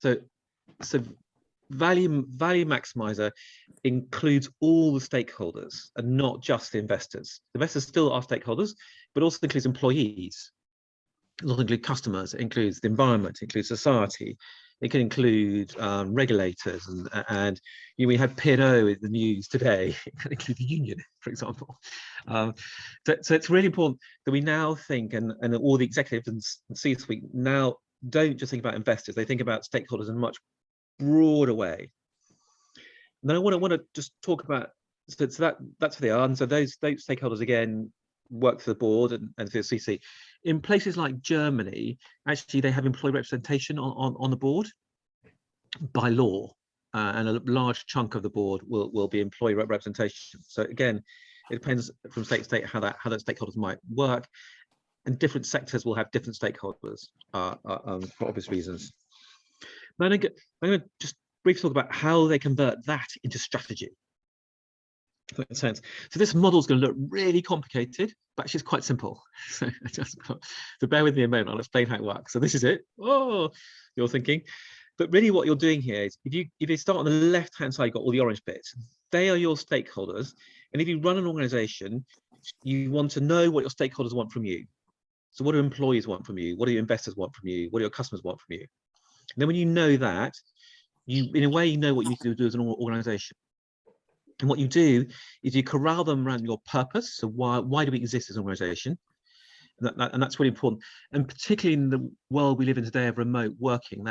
So, so value maximizer includes all the stakeholders and not just the investors. The investors still are stakeholders, but also includes employees. It also includes customers. It includes the environment. It includes society. It can include regulators, and we had P&O in the news today. It can include the union, for example. So it's really important that we now think, and all the executives and C-suite now don't just think about investors. They think about stakeholders in a much broader way. And then I want to just talk about, so that's what they are. And so those stakeholders, again, work for the board and for the CC. In places like Germany, actually, they have employee representation on the board by law, and a large chunk of the board will be employee representation. So again, it depends from state to state how that stakeholders might work, and different sectors will have different stakeholders for obvious reasons. Now I'm going to just briefly talk about how they convert that into strategy. If that makes sense. So this model is going to look really complicated, but actually it's quite simple. So bear with me a moment. I'll explain how it works. So this is it. Oh, you're thinking, but really what you're doing here is if you start on the left-hand side, you've got all the orange bits. They are your stakeholders, and if you run an organization, you want to know what your stakeholders want from you. So what do employees want from you? What do your investors want from you? What do your customers want from you? And then when you know that, you in a way you know what you need to do as an organization. And what you do is you corral them around your purpose. So why do we exist as an organization? And that's really important. And particularly in the world we live in today of remote working,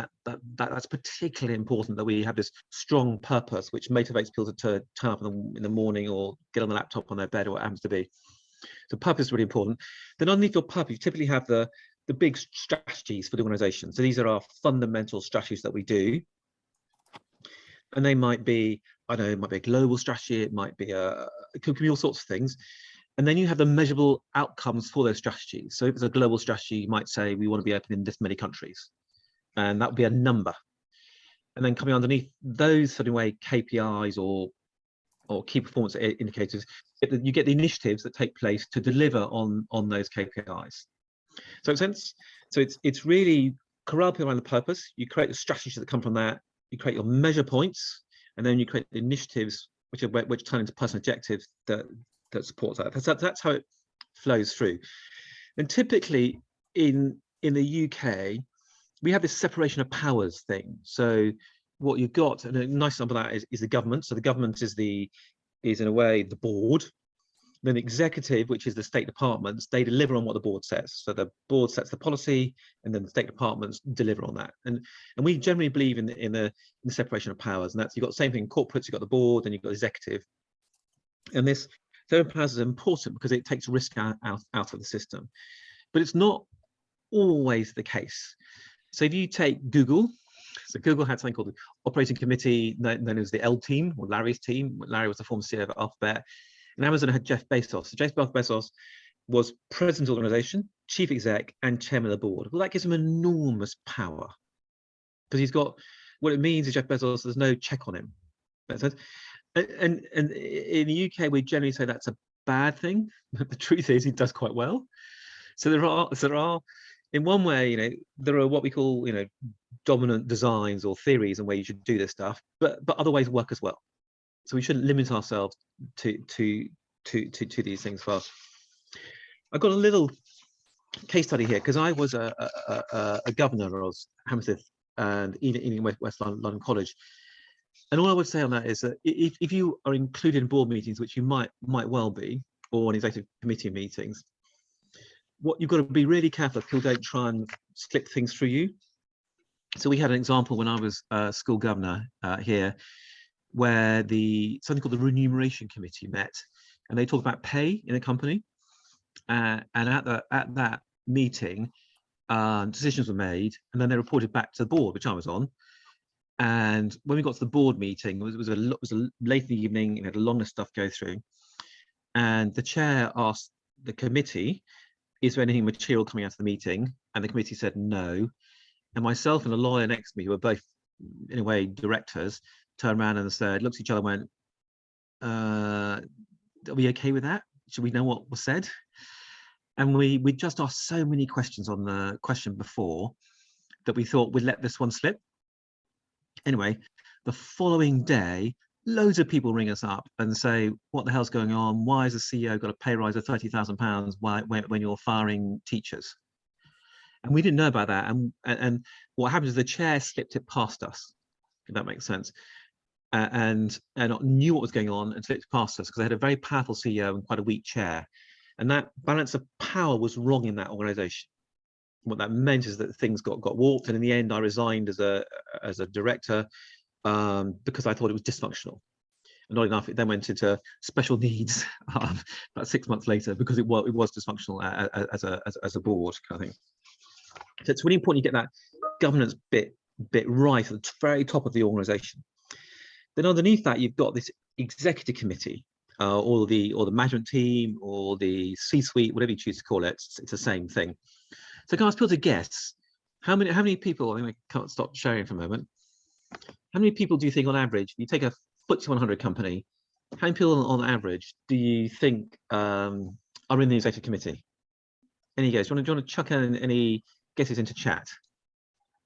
that's particularly important, that we have this strong purpose which motivates people to turn up in the morning or get on the laptop on their bed or what it happens to be. So purpose is really important. Then underneath your purpose, you typically have the big strategies for the organization. So these are our fundamental strategies that we do. And they might be, I don't know, it might be a global strategy, it might be it could be all sorts of things. And then you have the measurable outcomes for those strategies. So if it's a global strategy, you might say we want to be open in this many countries, and that would be a number. And then coming underneath those sort of way KPIs or key performance indicators, you get the initiatives that take place to deliver on those KPIs. So in a sense, so it's really corral people around the purpose. You create the strategies that come from that. You create your measure points, and then you create the initiatives which turn into personal objectives that supports that. That's how it flows through. And typically in the UK, we have this separation of powers thing. So what you've got, and a nice example of that is the government. So the government is in a way the board. Then the executive, which is the state departments, they deliver on what the board says. So the board sets the policy, and then the state departments deliver on that. And we generally believe in the separation of powers, and that's, you've got the same thing in corporates. You've got the board, and you've got the executive. And this separation of powers is important because it takes risk out of the system. But it's not always the case. So if you take Google, so Google had something called the operating committee, known as the L team, or Larry's team. Larry was the former CEO of Alphabet. And Amazon had Jeff Bezos. So Jeff Bezos was president of the organization, chief exec, and chairman of the board. Well, that gives him enormous power, because he's got, what it means is Jeff Bezos, there's no check on him. And in the UK, we generally say that's a bad thing. But the truth is, he does quite well. So there are, in one way, there are what we call, dominant designs or theories and where you should do this stuff, but other ways work as well. So we shouldn't limit ourselves to these things first. I've got a little case study here, because I was a governor of Hammersmith and Ealing West London College. And all I would say on that is that if you are included in board meetings, which you might well be, or in executive committee meetings, what you've got to be really careful if people don't try and slip things through you. So we had an example when I was school governor here, where something called the remuneration committee met, and they talked about pay in a company. And at that meeting, decisions were made, and then they reported back to the board, which I was on. And when we got to the board meeting, it was a late in the evening, and had a long list of stuff go through. And the chair asked the committee, "Is there anything material coming out of the meeting?" And the committee said no. And myself and a lawyer next to me, who were both, in a way, directors, turned around and said, looked at each other and went, are we okay with that? Should we know what was said? And we just asked so many questions on the question before that we thought we'd let this one slip. Anyway, the following day, loads of people ring us up and say, what the hell's going on? Why has the CEO got a pay rise of £30,000 when you're firing teachers? And we didn't know about that. And what happened is the chair slipped it past us, if that makes sense. And knew what was going on and slipped past us because they had a very powerful CEO and quite a weak chair. And that balance of power was wrong in that organization. What that meant is that things got warped. And in the end, I resigned as a director because I thought it was dysfunctional. And not enough, it then went into special needs about 6 months later because it was dysfunctional as a board kind of thing. So it's really important you get that governance bit right at the very top of the organization. Then underneath that, you've got this executive committee, or the management team, or the C-suite, whatever you choose to call it. It's the same thing. So can I ask people to guess how many people? I think I can't stop sharing for a moment. How many people do you think, on average, if you take a FTSE 100 company, how many people on average do you think are in the executive committee? Any guess? Do you want to chuck in any guesses into chat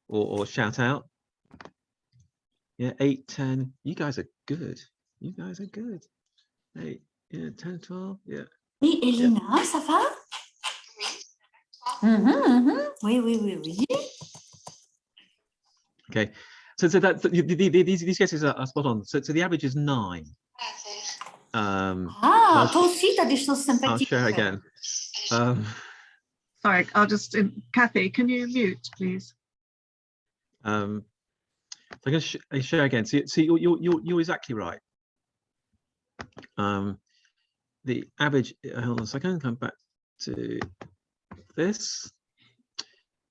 or shout out? Yeah, 8, 10. You guys are good. You guys are good. 8, yeah, 10, 12. Yeah. Oui, Elena, yeah. Ça va? Oui. Okay, so that these guesses are spot on. So the average is 9. Toi aussi, t'as des choses sympathiques. I'll share again. Sorry, I'll just, Kathy, can you mute, please? So I'm going to share again. So you're exactly right. The average. Hold on a second. Come back to this.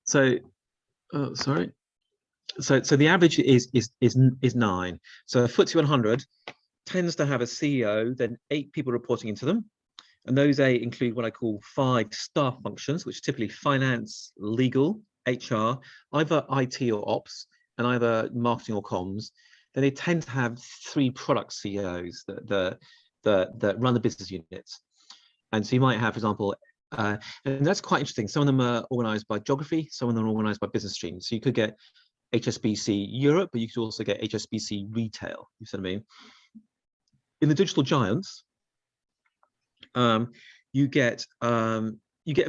So, sorry. So the average is 9. So a FTSE 100 tends to have a CEO, then 8 people reporting into them, and those 8 include what I call 5 staff functions, which are typically finance, legal, HR, either IT or ops, and either marketing or comms. Then they tend to have 3 product CEOs that run the business units. And so you might have, for example, and that's quite interesting. Some of them are organized by geography, some of them are organized by business streams. So you could get HSBC Europe, but you could also get HSBC Retail. You see what I mean? In the digital giants, you get a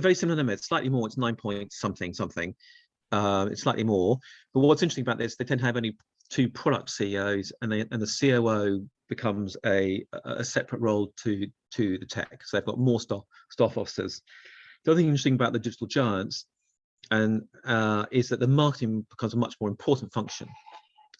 very similar number. It's slightly more. It's 9 point something. It's slightly more. But what's interesting about this, they tend to have only 2 product CEOs, and the COO becomes a separate role to the tech. So they've got more staff officers. The other thing interesting about the digital giants is that the marketing becomes a much more important function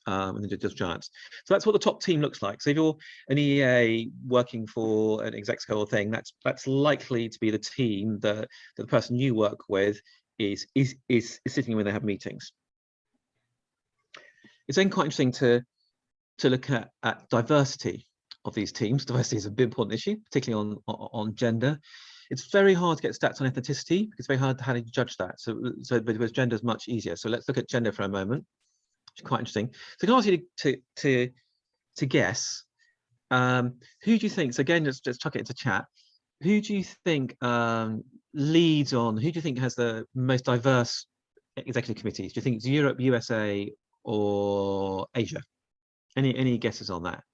in the digital giants. So that's what the top team looks like. So if you're an EA working for an execo thing, that's likely to be the team that the person you work with is sitting when they have meetings. It's then quite interesting to look at diversity of these teams. Diversity is a big important issue, particularly on gender. It's very hard to get stats on ethnicity because it's very hard to judge that. But gender is much easier. So let's look at gender for a moment. It's quite interesting. So I can ask you to guess. Who do you think? So again, just chuck it into chat. Who do you think leads on? Who do you think has the most diverse executive committees? Do you think it's Europe, USA, or Asia? Any guesses on that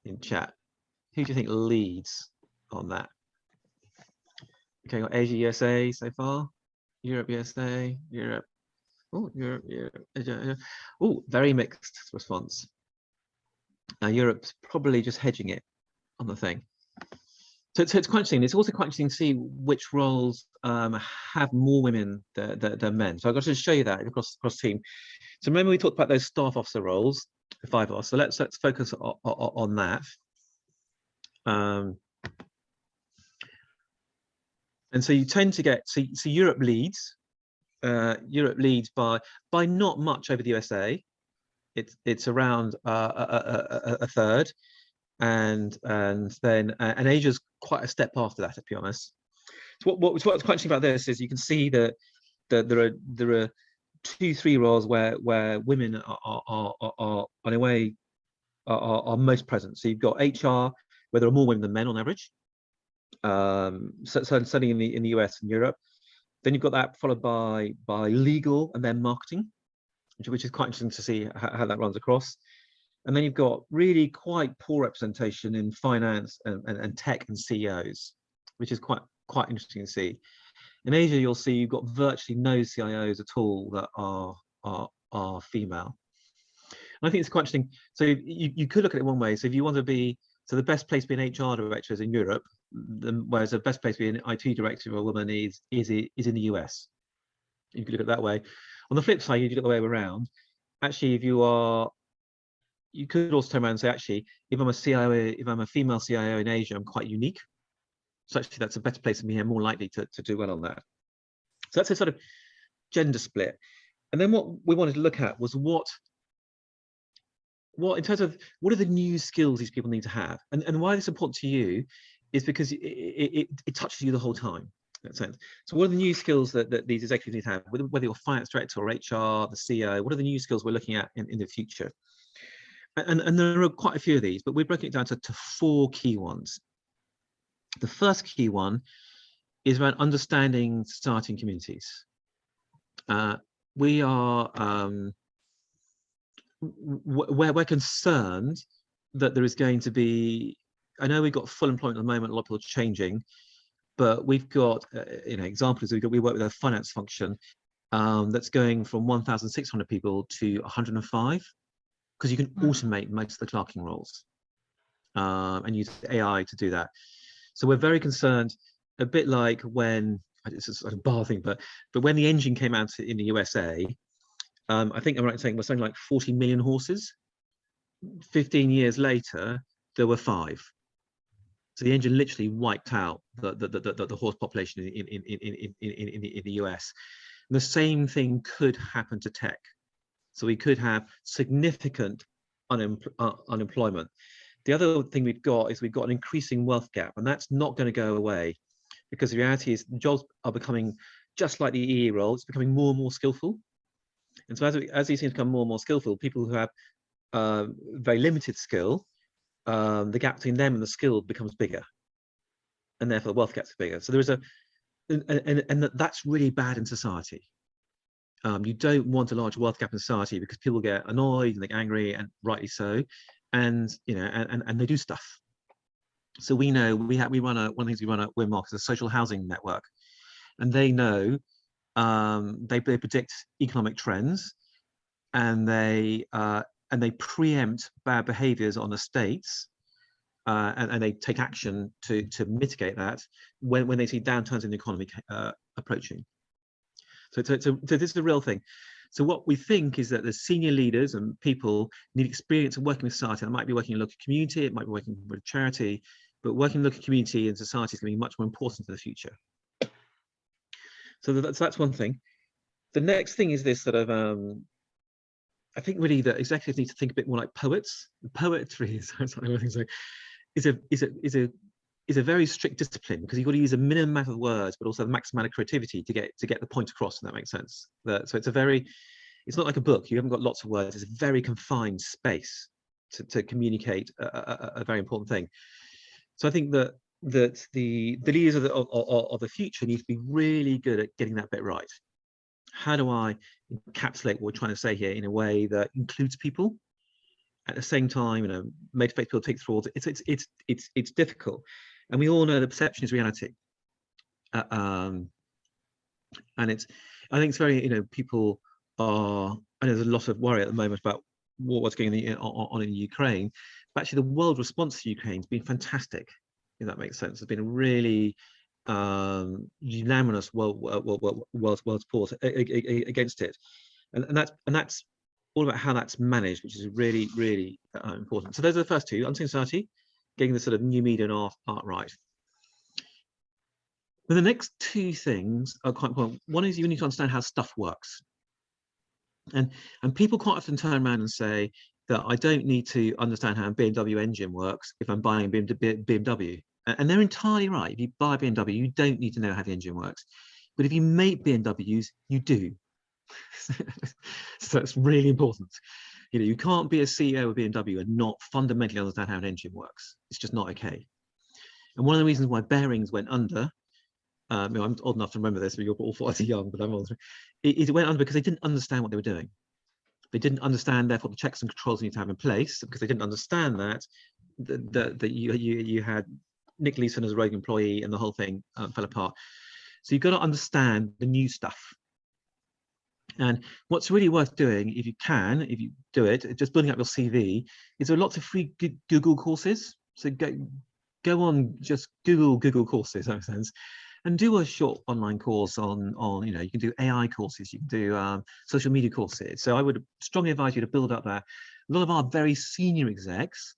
in chat? Who do you think leads on that? Okay, got Asia, USA so far. Europe, USA, Europe. Oh, Europe, Asia. Oh, very mixed response. Europe's probably just hedging it on the thing. So it's quite interesting. It's also quite interesting to see which roles have more women than men. So I've got to show you that across team. So remember we talked about those staff officer roles, the 5 of us. So let's focus on that. And so you tend to get so Europe leads. Europe leads by not much over the USA. It's around a third, and Asia's quite a step after that, to be honest. So what's quite interesting about this is you can see that there are 2-3 roles where women are in a way are most present. So you've got HR, where there are more women than men on average. Certainly in the US and Europe. Then you've got that followed by legal and then marketing. which is quite interesting to see how that runs across. And then you've got really quite poor representation in finance and tech and CEOs, which is quite interesting to see. In Asia, you'll see you've got virtually no CIOs at all that are female. And I think it's quite interesting. So you could look at it one way. So if you want to be, so the best place to be an HR director is in Europe, whereas the best place to be an IT director for a woman is in the US. You could look at it that way. On the flip side, you look the way around. Actually, you could also turn around and say, actually, if I'm a CIO, if I'm a female CIO in Asia, I'm quite unique. So actually, that's a better place to be here, more likely to do well on that. So that's a sort of gender split. And then what we wanted to look at was what in terms of what are the new skills these people need to have, and why it's important to you is because it touches you the whole time. In that sense. So what are the new skills that these executives need to have, whether you're finance director or HR, the CEO, what are the new skills we're looking at in the future? And there are quite a few of these, but we're breaking it down to 4 key ones. The first key one is around understanding society and communities. We're concerned that there is going to be, I know we've got full employment at the moment, a lot of people are changing, but we've got examples. We work with a finance function that's going from 1,600 people to 105, because you can automate most of the clerking roles and use AI to do that. So we're very concerned, a bit like when, it's a sort of bar thing, but when the engine came out in the USA, I think I'm right in saying we're something like 40 million horses. 15 years later, there were 5. So the engine literally wiped out the horse population in the US. And the same thing could happen to tech. So we could have significant unemployment. The other thing we've got is we've got an increasing wealth gap, and that's not going to go away, because the reality is jobs are becoming just like the EE role. It's becoming more and more skillful. And so as these things become more and more skillful, people who have very limited skill, the gap between them and the skilled becomes bigger, and therefore the wealth gap's bigger. So there is and that's really bad in society. You don't want a large wealth gap in society, because people get annoyed and they get angry, and rightly so, and and they do stuff. So we know we run one of the things we run at Winmark is a social housing network, and they know they predict economic trends, and they preempt bad behaviors on estates, and they take action to mitigate that when they see downturns in the economy approaching. So this is a real thing. So what we think is that the senior leaders and people need experience of working with society. It might be working in a local community, it might be working with a charity, but working in a local community and society is going to be much more important for the future. So that's one thing. The next thing is this sort of, I think really that executives need to think a bit more like poets. Poetry is a very strict discipline, because you've got to use a minimum amount of words, but also the maximum amount of creativity to get the point across, if that makes sense. So it's not like a book. You haven't got lots of words. It's a very confined space to communicate a very important thing. So I think that the leaders of the future need to be really good at getting that bit right. How do I encapsulate what we're trying to say here in a way that includes people, at the same time, motivate people to take forward? It's difficult, and we all know the perception is reality. And I think it's very, people are, I know there's a lot of worry at the moment about what's going on in Ukraine, but actually the world response to Ukraine has been fantastic, if that makes sense. It's been a really unanimous world support against it, and that's all about how that's managed, which is really, really important. So those are the first 2: understanding society, getting the sort of new media and art right. But the next 2 things are quite important. One is you need to understand how stuff works, and people quite often turn around and say that I don't need to understand how a BMW engine works if I'm buying a BMW. And they're entirely right. If you buy a BMW, you don't need to know how the engine works. But if you make BMWs, you do. So it's really important. You can't be a CEO of BMW and not fundamentally understand how an engine works. It's just not okay. And one of the reasons why bearings went under, I'm old enough to remember this, but you're all far too young, but I'm old. It went under because they didn't understand what they were doing. They didn't understand, therefore, the checks and controls you need to have in place. Because they didn't understand that you had Nick Leeson as a rogue employee, and the whole thing fell apart. So you've got to understand the new stuff. And what's really worth doing, if you do it, just building up your CV, is there are lots of free Google courses. So go on, just Google courses, that makes sense, and do a short online course on you can do AI courses, you can do social media courses. So I would strongly advise you to build up that. A lot of our very senior execs,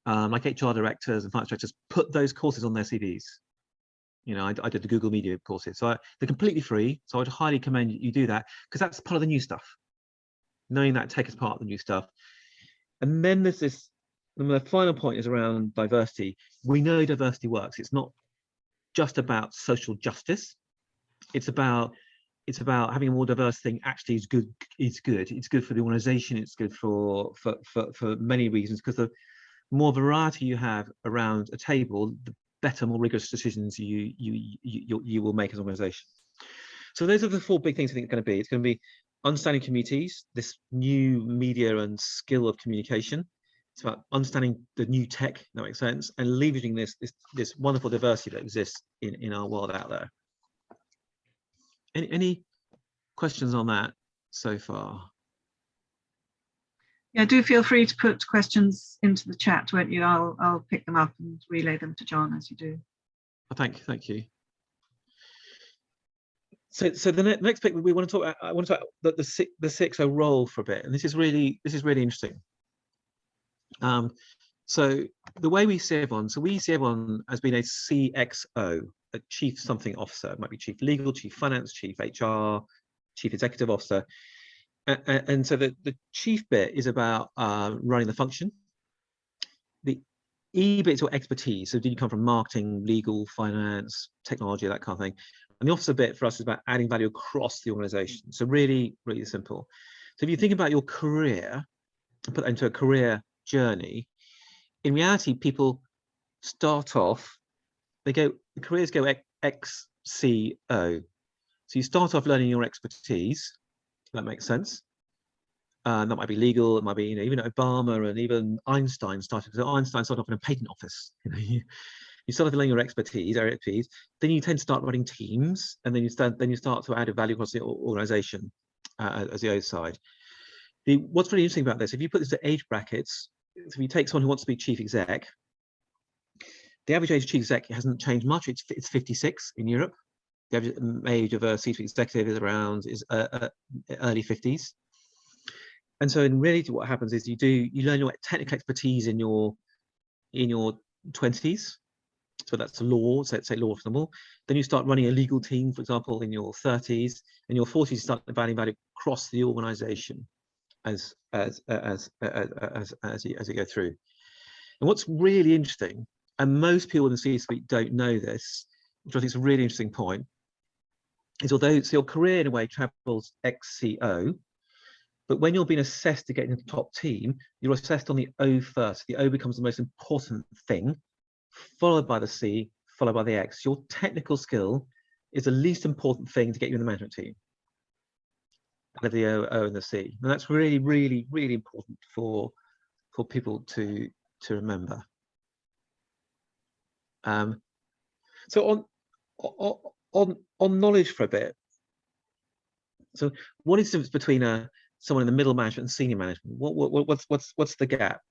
like HR directors and finance directors, put those courses on their CVs. I did the Google Media courses, so they're completely free. So I'd highly commend you do that, because that's part of the new stuff. Knowing that tech is part of the new stuff. And then there's this, and the final point is around diversity. We know diversity works. It's not just about social justice. It's about having a more diverse thing actually is good. It's good for the organization. It's good for many reasons, because the more variety you have around a table, the better, more rigorous decisions you will make as an organization. So those are the 4 big things I think it's going to be. It's going to be understanding communities, this new media and skill of communication. It's about understanding the new tech, that makes sense, and leveraging this wonderful diversity that exists in our world out there. Any questions on that so far? Yeah, do feel free to put questions into the chat, won't you? I'll pick them up and relay them to John as you do. Oh, thank you. So the next bit we want to talk about, I want to talk about the 6O role for a bit, and this is really interesting. So the way we see everyone, we see everyone as being a CXO, a chief something officer. It might be chief legal, chief finance, chief HR, chief executive officer. And so the chief bit is about running the function. The E bit is your expertise. So do you come from marketing, legal, finance, technology, that kind of thing. And the officer bit for us is about adding value across the organization. So really, really simple. So if you think about your career and put that into a career journey, in reality, people start off, the careers go XCO. So you start off learning your expertise. That makes sense. That might be legal. It might be, even Obama and even Einstein started. So Einstein started off in a patent office. You start off learning your expertise, then you tend to start running teams, and then you start to add a value across the organization as the other side. What's really interesting about this, if you put this to age brackets, if you take someone who wants to be chief exec, the average age of chief exec hasn't changed much. It's 56 in Europe. The average age of a C-suite executive is early 50s. And so in reality, what happens is you learn your technical expertise in your 20s. So that's law, so let's say law for them all. Then you start running a legal team, for example, in your 30s. In your 40s, you start adding value across the organization as you go through. And what's really interesting, and most people in the C-suite don't know this, which I think is a really interesting point, is although your career in a way travels XCO, but when you're being assessed to get into the top team, you're assessed on the O first. The O becomes the most important thing, followed by the C, followed by the X. Your technical skill is the least important thing to get you in the management team. Out of the O and the C. And that's really, really, really important for people to remember. So on knowledge for a bit. So what is the difference between someone in the middle management and senior management? What's the gap?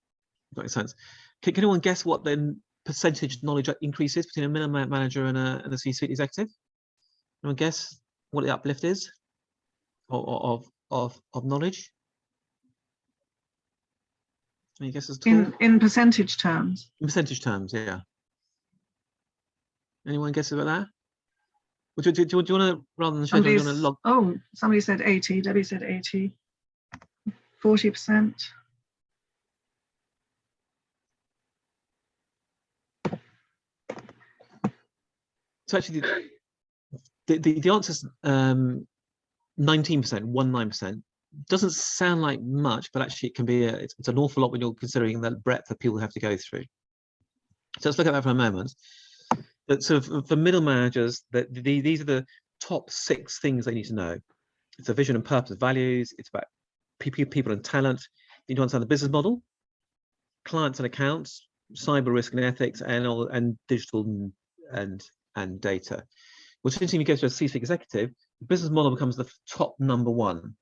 That makes sense. Can anyone guess what the percentage knowledge increase is between a middle manager and a C-suite executive? Anyone guess what the uplift is of knowledge? Any guesses at all? In percentage terms. In percentage terms, yeah. Anyone guess about that? Do you want to, rather than show, do you want to log? Oh, somebody said 80. Debbie said 80. 40%. So actually, the answer is 19%, 19%. Doesn't sound like much, but actually it can be it's an awful lot when you're considering the breadth that people have to go through. So let's look at that for a moment. So for middle managers, these are the top 6 things they need to know. It's a vision and purpose, values. It's about people and talent. You need to understand the business model, clients and accounts, cyber risk and ethics, and digital and data. What's interesting, you go to a C-suite executive, the business model becomes the top number one,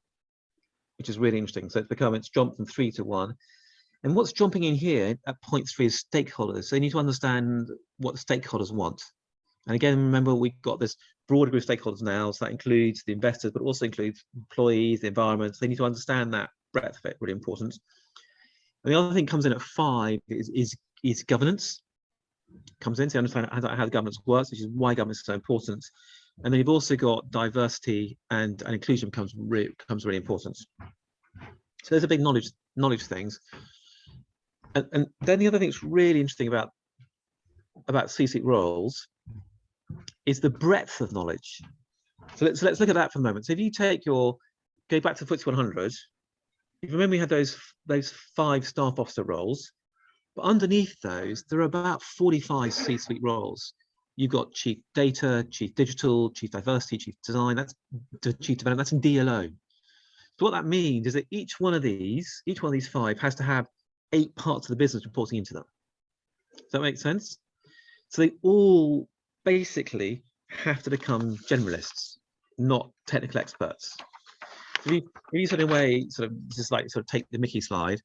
which is really interesting. So it's jumped from 3 to 1. And what's jumping in here at point 3 is stakeholders. So you need to understand what the stakeholders want. And again, remember, we've got this broader group of stakeholders now, so that includes the investors, but also includes employees, the environment. So they need to understand that breadth of it, really important. And the other thing comes in at 5 is governance. Comes in to understand how the governance works, which is why governance is so important. And then you've also got diversity and inclusion becomes really important. So there's a big knowledge things. And then the other thing that's really interesting about C-suite roles is the breadth of knowledge. So let's look at that for a moment. So if you go back to FTSE 100, if you remember, we had those 5 staff officer roles, but underneath those, there are about 45 C-suite roles. You've got chief data, chief digital, chief diversity, chief design, that's the chief development, that's in D alone. So what that means is that each one of these 5 has to have 8 parts of the business reporting into them. Does that make sense? So they all basically have to become generalists, not technical experts. If you sort of way, take the Mickey slide,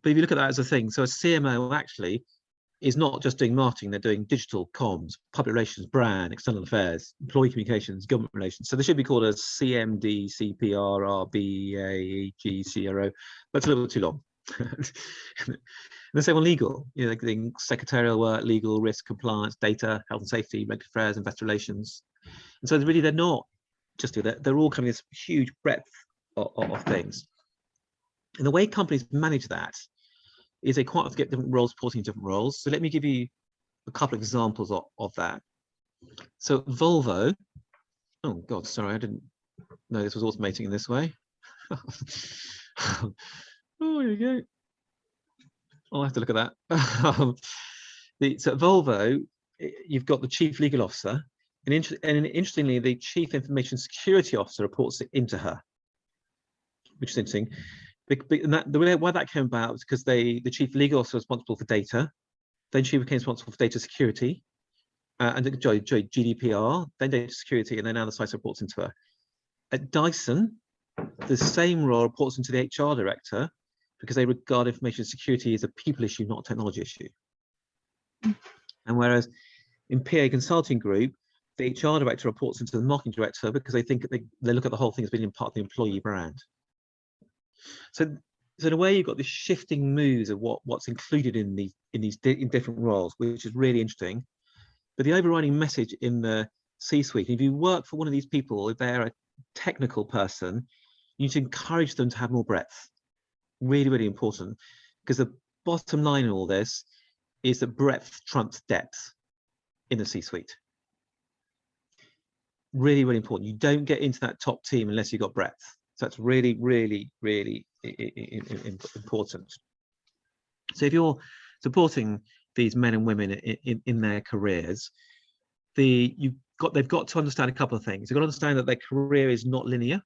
but if you look at that as a thing, so a CMO actually is not just doing marketing, they're doing digital comms, public relations, brand, external affairs, employee communications, government relations. So they should be called a CMD, CPR, RBA, EG, CRO, but it's a little bit too long. And the same on legal, like doing secretarial work, legal, risk, compliance, data, health and safety, regulatory affairs, investor relations. And so really, they're not just they're all coming this huge breadth of things. And the way companies manage that is they quite often get different roles reporting different roles. So let me give you a couple of examples of that. So Volvo, oh God, sorry, I didn't know this was automating in this way. Oh, there you go. I'll have to look at that. So Volvo, you've got the chief legal officer, and interestingly, the chief information security officer reports into her, which is interesting. And the way why that came about was because the chief legal officer was responsible for data, then she became responsible for data security, and GDPR, then data security, and then now the site reports into her. At Dyson, the same role reports into the HR director because they regard information security as a people issue, not a technology issue. And whereas in PA Consulting Group, the HR director reports into the marketing director because they think they look at the whole thing as being part of the employee brand. So in a way, you've got this shifting moves of what's included in these different roles, which is really interesting. But the overriding message in the C-suite, if you work for one of these people, if they're a technical person, you need to encourage them to have more breadth. Really, really important, because the bottom line in all this is that breadth trumps depth in the C-suite. Really, really important. You don't get into that top team unless you've got breadth. So that's really, really, really important. So if you're supporting these men and women in their careers, they've got to understand a couple of things. They've got to understand that their career is not linear.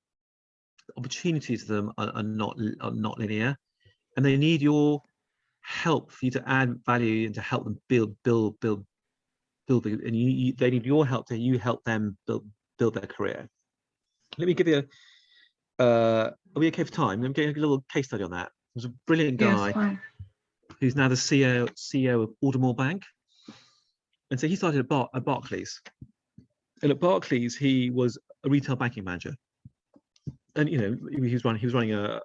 Opportunities to them are not linear, and they need your help for you to add value and to help them build. And they need your help to help them build their career. Let me give you are we okay for time? Let me give you a little case study on that. There's a brilliant guy who's now the CEO of Aldermore Bank, and so he started at Barclays. And at Barclays, he was a retail banking manager, and he was running a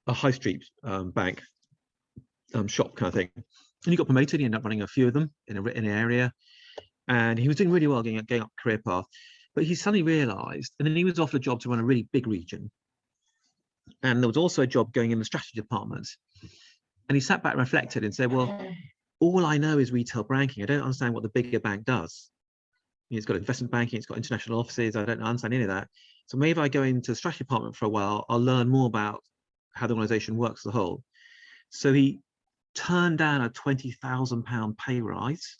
high street bank shop kind of thing. And he got promoted. He ended up running a few of them in an area, and he was doing really well, going up the career path. But he suddenly realised, and then he was offered a job to run a really big region, and there was also a job going in the strategy department. And he sat back and reflected and said, "Well, all I know is retail banking. I don't understand what the bigger bank does. It's got investment banking, it's got international offices. I don't understand any of that. So maybe if I go into the strategy department for a while, I'll learn more about how the organisation works as a whole." So he turned down a £20,000 pay rise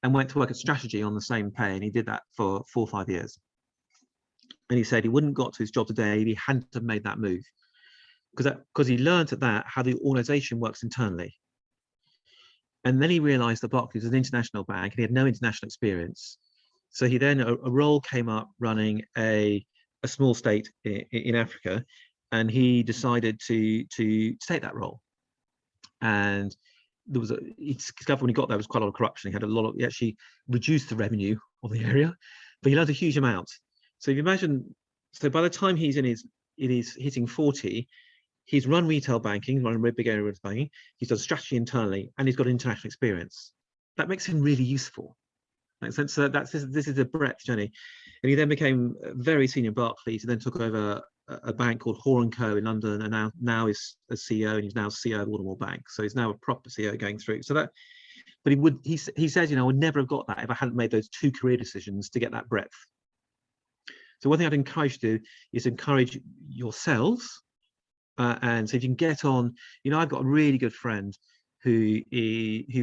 and went to work at strategy on the same pay, and he did that for 4 or 5 years. And he said he wouldn't got to his job today if he hadn't have made that move, because he learned at that how the organization works internally. And then he realized that Barclays was an international bank and he had no international experience. So he then, a role came up running a small state in Africa, and he decided to take that role. And there was he discovered when he got there was quite a lot of corruption. He actually reduced the revenue of the area, but he learned a huge amount. So if you imagine, so by the time he's hitting 40, he's run retail banking, run a big area of banking, he's done strategy internally, and he's got international experience. That makes him really useful. So this is a breadth journey. And he then became very senior in Barclays, and then took over a bank called Hoare & Co in London, and now is a CEO, and he's now CEO of Aldermore Bank. So he's now a proper CEO going through. So that, but he says, I would never have got that if I hadn't made those 2 career decisions to get that breadth. So one thing I'd encourage you to do is encourage yourselves. And so if you can get on, I've got a really good friend who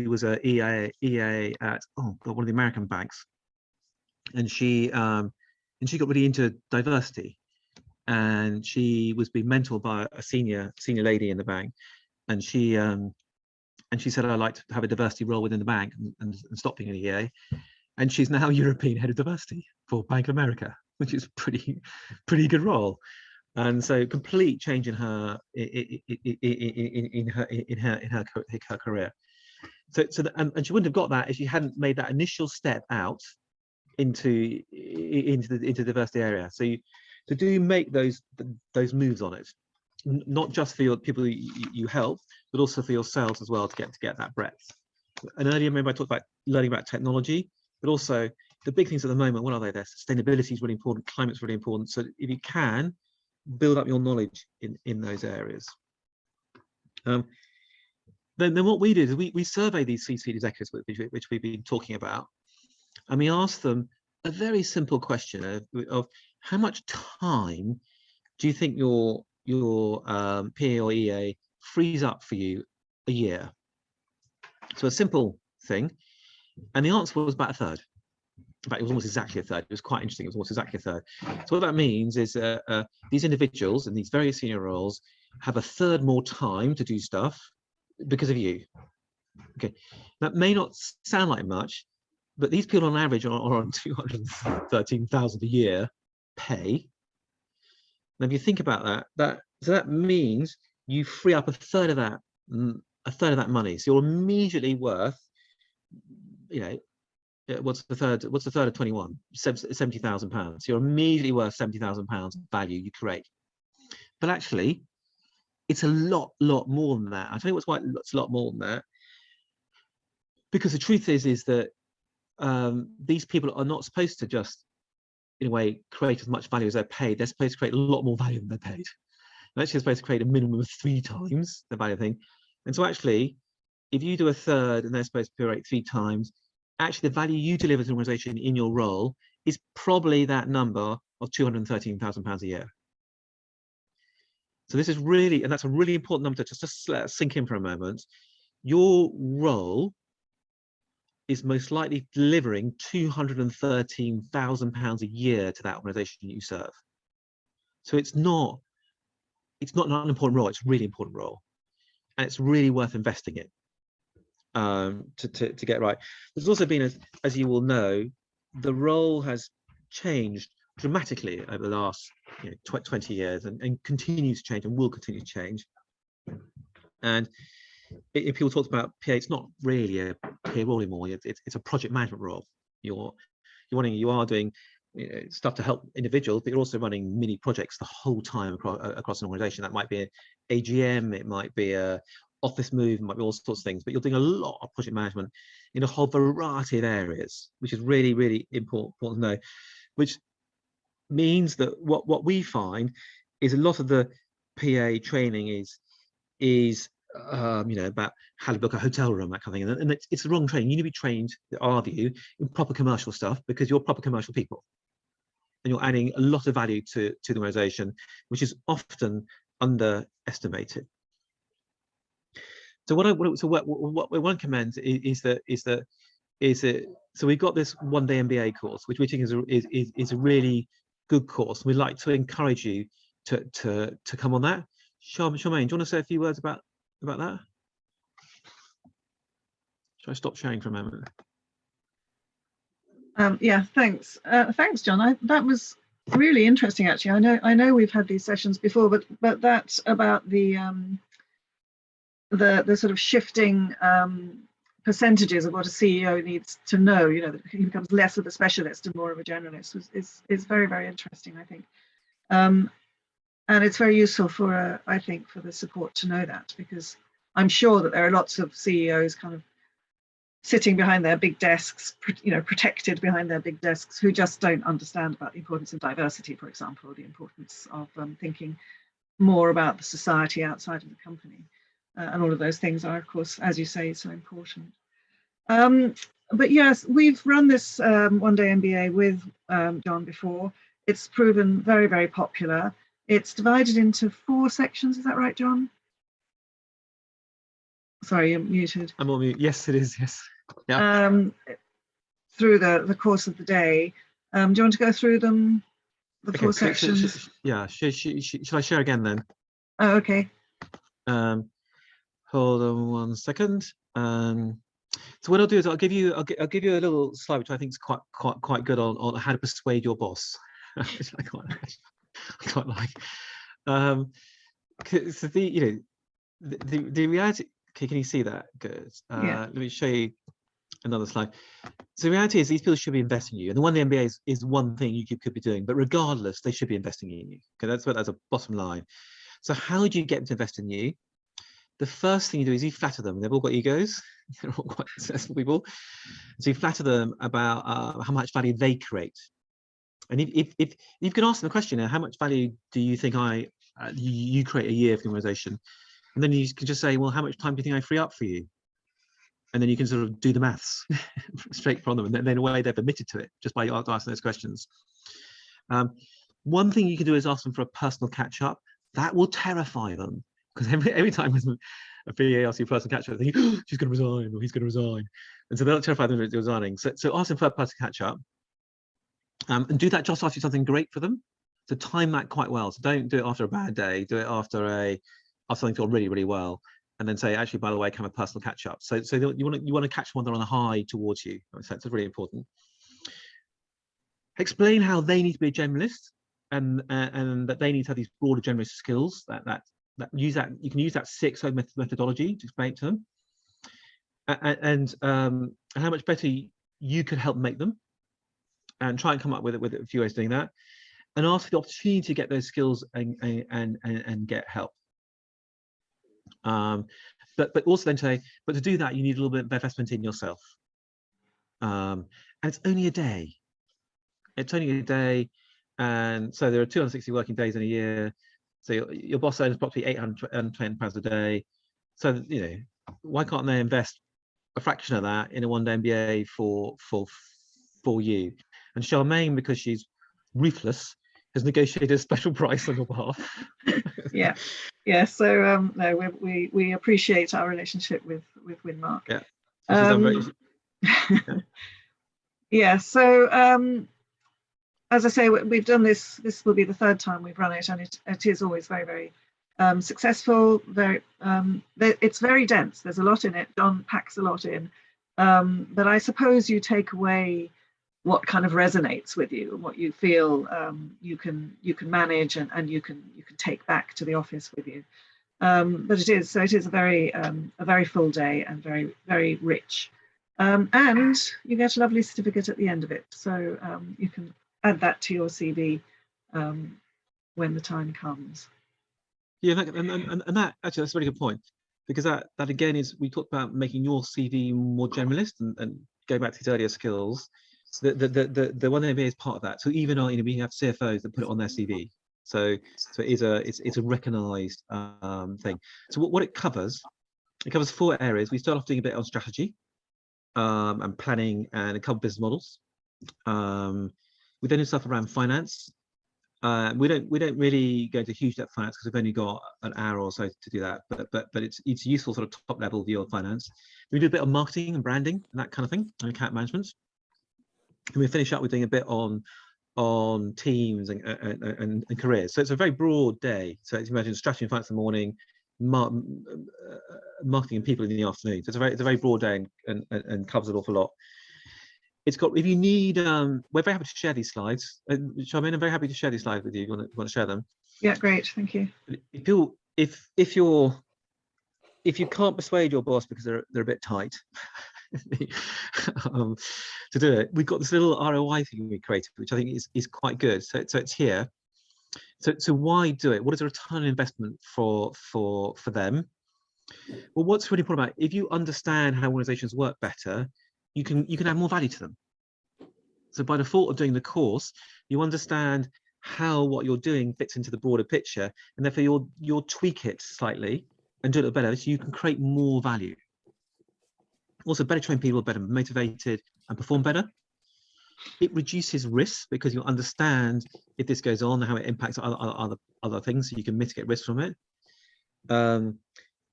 was a EA at one of the American banks, and she got really into diversity, and she was being mentored by a senior lady in the bank, and she said, I'd like to have a diversity role within the bank and stop being an EA, and she's now European head of diversity for Bank of America, which is pretty good role. And so complete change in her career. And she wouldn't have got that if she hadn't made that initial step out into the diversity area. So do make those moves on it, not just for your people you help, but also for yourselves as well, to get that breadth. And earlier, remember I talked about learning about technology, but also the big things at the moment. What are they? There, sustainability is really important. Climate's really important. So if you can, build up your knowledge in those areas. Then what we did is we surveyed these C-suite executives which we've been talking about, and we asked them a very simple question of how much time do you think your PA or EA frees up for you a year? So a simple thing, and the answer was about a third. In fact, it was almost exactly a third. It was quite interesting. It was almost exactly a third. So what that means is these individuals in these very senior roles have a third more time to do stuff because of you. Okay, that may not sound like much, but these people on average are on 213,000 a year pay. Now, if you think about that means you free up a third of that money. So you're immediately worth, what's the third of 21? 70,000 pounds. You're immediately worth 70,000 pounds of value you create. But actually, it's a lot more than that. I'll tell you why it's a lot more than that. Because the truth is that these people are not supposed to just, in a way, create as much value as they're paid. They're supposed to create a lot more value than they're paid. They're actually supposed to create a minimum of 3 times the value thing. And so actually, if you do a third and they're supposed to create 3 times, actually the value you deliver to an organization in your role is probably that number of 213,000 pounds a year. So this is really, and that's a really important number to just let us sink in for a moment. Your role is most likely delivering 213,000 pounds a year to that organization you serve. So it's not an unimportant role, it's a really important role. And it's really worth investing in. To get right. There's also been, as you will know, the role has changed dramatically over the last 20 years and continues to change and will continue to change. And if people talk about PA, it's not really a PA role anymore. It's a project management role. You are doing stuff to help individuals, but you're also running mini projects the whole time across an organization. That might be an AGM, it might be a office move, might be all sorts of things, but you're doing a lot of project management in a whole variety of areas, which is really, really important to know. Which means that what we find is a lot of the PA training is about how to book a hotel room, that kind of thing, and it's the wrong training. You need to be trained, in our view, in proper commercial stuff, because you're proper commercial people, and you're adding a lot of value to the organization, which is often underestimated. So what we want to commend is that so we've got this 1-day MBA course, which we think is a really good course. We'd like to encourage you to come on that. Charmaine, do you want to say a few words about that? Should I stop sharing for a moment? Yeah, thanks. Thanks, John. That was really interesting, actually. I know we've had these sessions before, but that's about the sort of shifting percentages of what a CEO needs to know. You know, that he becomes less of a specialist and more of a generalist. Is very, very interesting, I think. And it's very useful for I think for the support to know that, because I'm sure that there are lots of CEOs kind of sitting behind their big desks, you know, protected behind their big desks, who just don't understand about the importance of diversity, for example, or the importance of thinking more about the society outside of the company. And all of those things are, of course, as you say, so important. But yes, we've run this one-day MBA with John before. It's proven very, very popular. It's divided into 4 sections. Is that right, John? Sorry, you're muted. I'm on mute. Yes, it is. Yes. Yeah. Through the course of the day. Do you want to go through them, the 4 sections? Yeah. Shall I share again then? Oh, okay. Hold on one second. So what I'll do is I'll give you a little slide which I think is quite good on how to persuade your boss, which I quite like. So the reality. Okay, can you see that? Good. Yeah. Let me show you another slide. So the reality is these people should be investing in you, and the one the MBA is one thing you could be doing, but regardless, they should be investing in you. Okay, that's a bottom line. So how do you get them to invest in you? The first thing you do is you flatter them. They've all got egos. They're all quite successful people. So you flatter them about how much value they create. And if you can ask them the question, how much value do you think you create a year for the organization? And then you can just say, well, how much time do you think I free up for you? And then you can sort of do the maths straight from them. And then in a way, they've admitted to it just by asking those questions. One thing you can do is ask them for a personal catch up. That will terrify them. Because every time a VA asks you a personal catch up, they think, oh, she's going to resign or he's going to resign. And so they're not terrified of resigning. So ask them for a personal catch up. And do that just after something great for them. So time that quite well. So don't do it after a bad day. Do it after something going really, really well. And then say, actually, by the way, can have a personal catch up. So you want to catch one that are on a high towards you. So it's really important. Explain how they need to be a generalist and that they need to have these broader generalist skills that you can use that 6O methodology to explain it to them, and how much better you could help make them, and try and come up with a few ways of doing that, and ask for the opportunity to get those skills and get help. But also then say, but to do that you need a little bit of investment in yourself, and it's only a day. It's only a day, and so there are 260 working days in a year. So your boss earns approximately £820 a day. So why can't they invest a fraction of that in a one-day MBA for you? And Charmaine, because she's ruthless, has negotiated a special price on your behalf. Yeah. So no, we appreciate our relationship with Winmark. Yeah. Yeah. So as I say, we've done this. This will be the 3rd time we've run it, and it is always very, very successful. It's very dense. There's a lot in it. John packs a lot in, but I suppose you take away what kind of resonates with you and what you feel you can manage and you can take back to the office with you. But it is a very full day and very, very rich, and you get a lovely certificate at the end of it. So you can add that to your CV when the time comes. Yeah, and that actually that's a very good point, because that again is, we talked about making your CV more generalist and going back to these earlier skills. So the one MBA is part of that. So even we have CFOs that put it on their CV. So it's a recognised thing. So what it covers 4 areas. We start off doing a bit on strategy and planning and a couple of business models. We then do stuff around finance. We don't really go into huge depth finance because we've only got an hour or so to do that. But it's a useful sort of top level view of finance. We do a bit of marketing and branding and that kind of thing, and account management. And we finish up with doing a bit on on teams and careers. So it's a very broad day. So as you imagine, strategy and finance in the morning, marketing and people in the afternoon. So it's a very broad day and covers an awful lot. It's got, if you need, we're very happy to share these slides. Charmaine, I'm very happy to share these slides with you. You want to share them? Yeah, great, thank you. If you can't persuade your boss because they're a bit tight to do it, we've got this little ROI thing we created, which I think is quite good. So it's here. So why do it? What is the return on investment for them? Well, what's really important about it, if you understand how organizations work better, you can add more value to them. So by default of doing the course, you understand how what you're doing fits into the broader picture, and therefore you'll tweak it slightly and do it better, so you can create more value. Also, better trained people, better motivated, and perform better. It reduces risk because you understand if this goes on, how it impacts other things, so you can mitigate risk from it.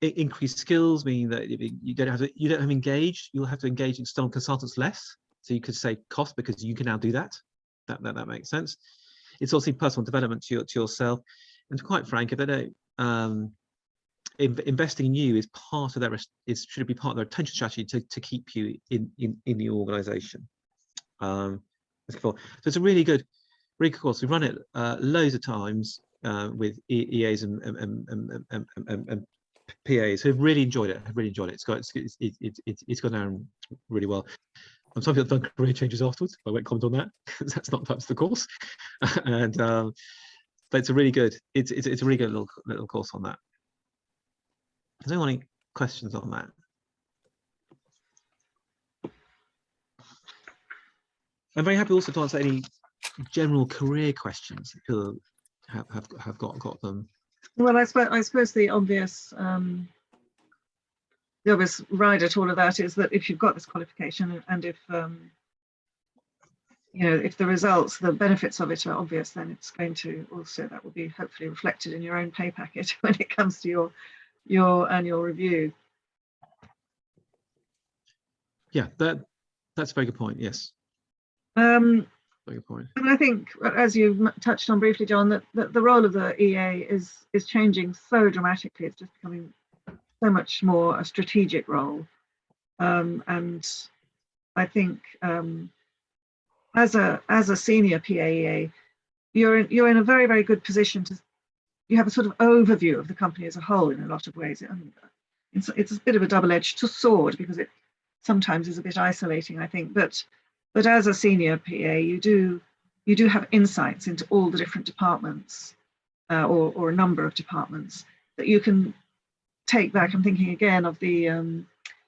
It increased skills, meaning that you don't have to engage. You'll have to engage external consultants less, so you could save cost because you can now do that. That makes sense. It's also personal development to yourself, and to quite frank, if they don't investing in you is part of their should be part of their retention strategy to keep you in the organization. So it's a really good course. We run it loads of times with EAs and PAs who've really enjoyed it. It's gone down really well. And some people have done career changes afterwards. I won't comment on that because that's the course. And but it's a really good little course on that. Does anyone have any questions on that? I'm very happy also to answer any general career questions if people have got them. Well, I suppose the obvious rider to all of that is that if you've got this qualification, and if if the results, the benefits of it are obvious, then it's going to also, that will be hopefully reflected in your own pay packet when it comes to your annual review. Yeah, that's a very good point. Yes. Very good point. And I think, as you touched on briefly, John, that the role of the EA is changing so dramatically. It's just becoming so much more a strategic role, and I think as a senior PAEA, you're in a very, very good position to. You have a sort of overview of the company as a whole in a lot of ways. It's a bit of a double-edged sword because it sometimes is a bit isolating, I think. But as a senior PA, you do have insights into all the different departments or a number of departments that you can take back. I'm thinking again of the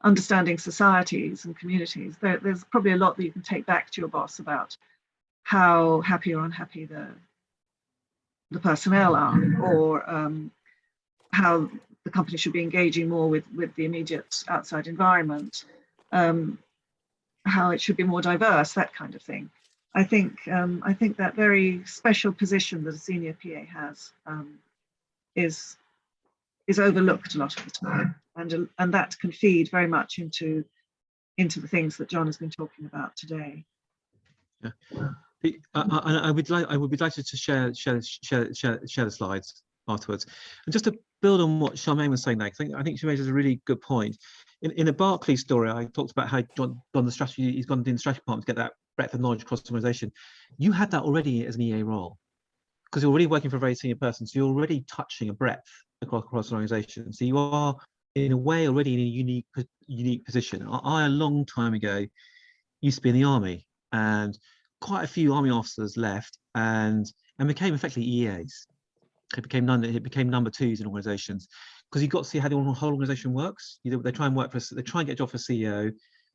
understanding societies and communities. There's probably a lot that you can take back to your boss about how happy or unhappy the personnel are, or how the company should be engaging more with the immediate outside environment, how it should be more diverse, that kind of thing. I think that very special position that a senior PA has is overlooked a lot of the time, and that can feed very much into the things that John has been talking about today. Yeah. I would be delighted to share the slides afterwards. And just to build on what Charmaine was saying there, I think she raises a really good point. In the Barclays story, I talked about how he's gone in the strategy department to get that breadth of knowledge across the organisation. You had that already as an EA role, because you're already working for a very senior person, so you're already touching a breadth across an organisation. So you are, in a way, already in a unique position. I a long time ago used to be in the army, and quite a few army officers left and became effectively EAs. It became number twos in organisations, because you've got to see how the whole organisation works. They try and get a job for CEO,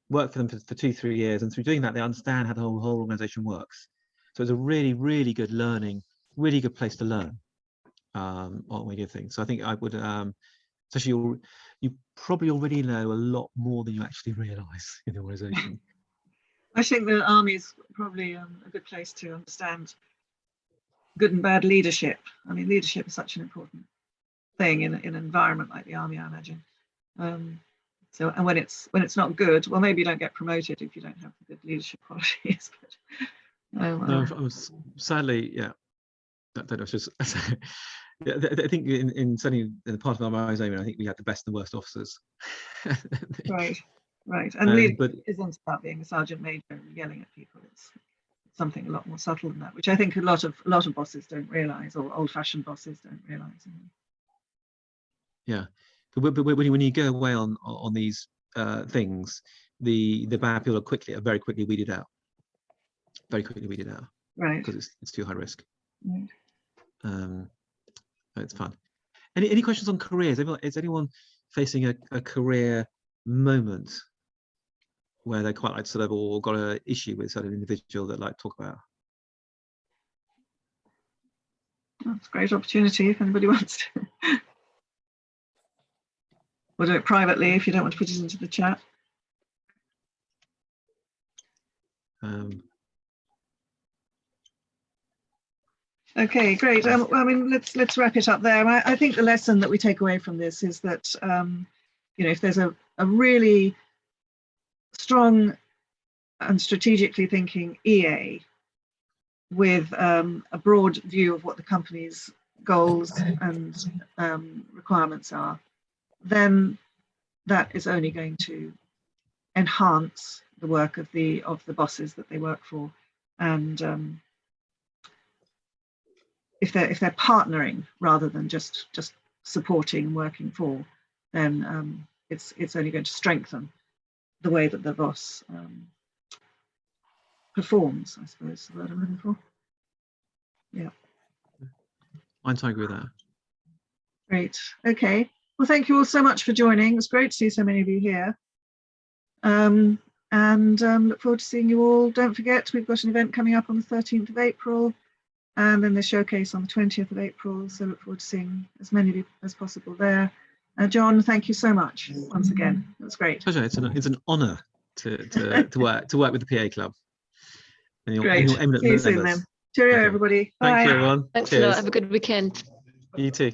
work for them for 2-3 years, and through doing that, they understand how the whole organisation works. So it's a really, really good learning, really good place to learn on many good things. So I think I would, especially you probably already know a lot more than you actually realise in the organisation. I think the army is probably a good place to understand good and bad leadership. I mean, leadership is such an important thing in an environment like the army, I imagine. So, and when it's not good, well, maybe you don't get promoted if you don't have the good leadership qualities. No, sadly, yeah. I don't know. It's just, yeah, I think in certainly in the part of our zone, I think we had the best and the worst officers. Right. And really, but it isn't about being a sergeant major and yelling at people. It's something a lot more subtle than that, which I think a lot of bosses don't realise, or old-fashioned bosses don't realise. Yeah, but when you go away on these things, the bad people are very quickly weeded out. Very quickly weeded out. Right. Because it's too high risk. Right. It's fun. Any questions on careers? Is anyone facing a career moment where they quite like sort of, or got an issue with sort of individual that like talk about? That's a great opportunity if anybody wants to. We'll do it privately if you don't want to put it into the chat. Okay, great. I mean, let's wrap it up there. I think the lesson that we take away from this is that you know, if there's a really strong and strategically thinking EA with a broad view of what the company's goals and requirements are, then that is only going to enhance the work of the bosses that they work for. And if they're partnering rather than just supporting and working for, then it's only going to strengthen the way that the boss performs, I suppose is the word I'm looking for. Yeah. I agree with that. Great. Okay. Well, thank you all so much for joining. It's great to see so many of you here. And look forward to seeing you all. Don't forget, we've got an event coming up on the 13th of April. And then the showcase on the 20th of April. So look forward to seeing as many of you as possible there. John, thank you so much once again. It was great. Pleasure. It's an honour to work with the PA Club. And great. See you soon then. Cheerio, everybody. Bye. Thank you, everyone. Thanks Cheers. a lot. Have a good weekend. You too.